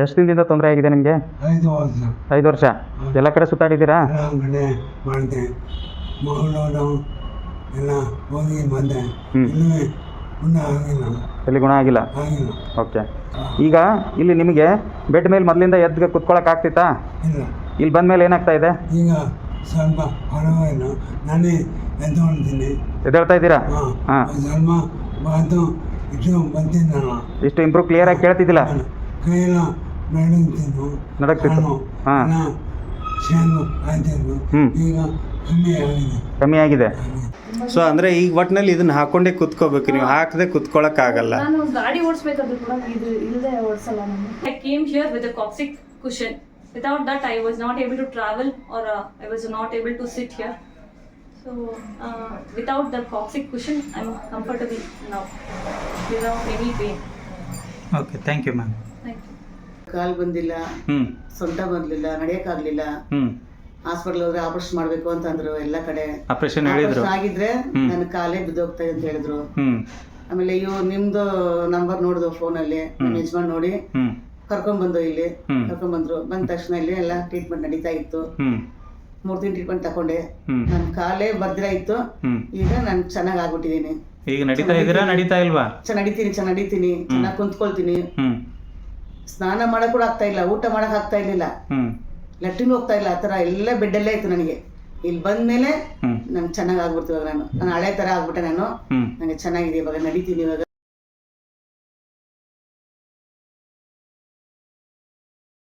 ಎಷ್ಟು ದಿನದಿಂದ ತೊಂದರೆ ಆಗಿದೆ ನಿಮಗೆ? 5 ವರ್ಷ. 5 ವರ್ಷ. ಎಲ್ಲ ಕಡೆ ಸುತ್ತಾಡಿದ್ದೀರಾ? ಎಲ್ಲ ಕಡೆ ಮಾಡಿದೆ, ಮಂಗಳೂರು ಎಲ್ಲ ಹೋಗಿ ಬಂದೆ. ಇನ್ನೂ ಗುಣ ಆಗಿಲ್ಲ. ಎಲ್ಲಿ ಗುಣ ಆಗಿಲ್ಲ? ಓಕೆ. ಈಗ ಇಲ್ಲಿ ನಿಮಗೆ ಬೆಡ್ ಮೇಲೆ ಮೊದಲಿಂದ ಎದ್ದು ಕುತ್ಕೊಳ್ಳೋಕೆ ಆಗ್ತಿತ್ತಾ? ಇಲ್ಲ. ಇಲ್ಲಿ ಬಂದಮೇಲೆ ಏನಾಗ್ತಾ ಇದೆ? ಈಗ ಸ್ವಲ್ಪ ಪರವಾಗಿಲ್ಲ, ನಾನೇ ಎದ್ದೊಳ್ತೀನಿ. ಎದ್ದೇಳ್ತಾ ಇದ್ದೀರಾ? ಹಾಂ, ಸ್ವಲ್ಪ ಮಾತು ಇಷ್ಟು ಬಂತಿದ್ದಲ್ಲ, ಇಷ್ಟು ಇಂಪ್ರೂವ್ ಕ್ಲಿಯರಾಗಿ ಕೇಳ್ತಿದ್ದಿಲ್ಲ? ಕೈಯೆಲ್ಲ ನಡುಗ್ತಿತ್ತು. ಹಾಂ, ಶೇಂಗು ಆಯ್ತಿದ್ದು, ಈಗ ಕಮ್ಮಿ ಆಗಿದೆ. ಸೊ ಅಂದರೆ ಈಗ ಒಟ್ಟಿನಲ್ಲಿ ಇದನ್ನ ಹಾಕೊಂಡೇ ಕುತ್ಕೋಬೇಕು, ನೀವು ಹಾಕದೆ ಕುತ್ಕೊಳ್ಳೋಕ್ಕಾಗಲ್ಲ. ನಾನು ಗಾಡಿ ಓಡಿಸ್ಬೇಕಾದ್ರೂ ಕೂಡ ಇದು ಇಲ್ಲದೆ ಓಡಿಸಲ್ಲ ನಾನು. I came here with a coccyx cushion. Without that I was not able to travel or I was not able to sit here. So without the coccyx cushion I'm comfortable now without any pain. Okay, thank you ma'am. Thank you. ಕಾಲು ಬಂದಿಲ್ಲ, ಸೊಂಟ ಬಂದಿಲ್ಲ, ನಡೆಯಕ್ಕಾಗ್ಲಿಲ್ಲ. Hospital ಹೋದ್ರೆ operation ಮಾಡ್ಬೇಕು ಅಂತಂದ್ರು. ಎಲ್ಲ ಕಡೆ operation ಹೇಳಿದ್ರು. ಆಗಿದ್ರೆ ನನ್ನ ಕಾಲೇ ಬಿದ್ದೋಗ್ತಾ ಇದೆ ಅಂತ ಹೇಳಿದ್ರು. ಆಮೇಲೆ ನಿಮ್ದು ನಂಬರ್ ನೋಡಿದ್ರು ಫೋನಲ್ಲಿ, ನಮ್ಮ ಯಜಮಾನ್ ನೋಡಿ ಕರ್ಕೊಂಡ್ಬಂದು ಇಲ್ಲಿ ಕರ್ಕೊಂಡ್ಬಂದ್ರು. ಬಂದ ತಕ್ಷಣ ಇಲ್ಲಿ ಎಲ್ಲ ಟ್ರೀಟ್ಮೆಂಟ್ ನಡೀತಾ ಇತ್ತು. 3 ದಿನ ಟ್ರೀಟ್ಮೆಂಟ್ ತಗೊಂಡೆ. ನನ್ನ ಕಾಲೇ ಬರ್ದಿರ ಇತ್ತು. ಈಗ ನಾನು ಚೆನ್ನಾಗಿ ಆಗ್ಬಿಟ್ಟಿದ್ದೀನಿ. ಈಗ ನಡೀತಾ ಇದ್ದೀರಾ? ನಡೀತಾ ಇಲ್ವಾ? ನಡೀತೀನಿ, ಚೆನ್ನಾಗಿ ಕುಂತ್ಕೊಳ್ತೀನಿ. ಸ್ನಾನ ಮಾಡಕ್ ಕೂಡ ಆಗ್ತಾ ಇಲ್ಲ, ಊಟ ಮಾಡಕ್ ಆಗ್ತಾ ಇರ್ಲಿಲ್ಲ, ಲೆಟ್ರಿನ್ ಹೋಗ್ತಾ ಇಲ್ಲ, ಆ ಥರ ಎಲ್ಲ ಬೆಡ್ಡಲ್ಲೇ ಇತ್ತು ನನಗೆ. ಇಲ್ಲಿ ಬಂದ್ಮೇಲೆ ನಂಗೆ ಚೆನ್ನಾಗಿ ಆಗ್ಬಿಡ್ತು. ಇವಾಗ ನಾನು ಹಳೆ ಥರ ಆಗ್ಬಿಟ್ಟೆ. ನಾನು ನನಗೆ ಚೆನ್ನಾಗಿದೆ, ಇವಾಗ ನಡೀತೀನಿ. ಇವಾಗ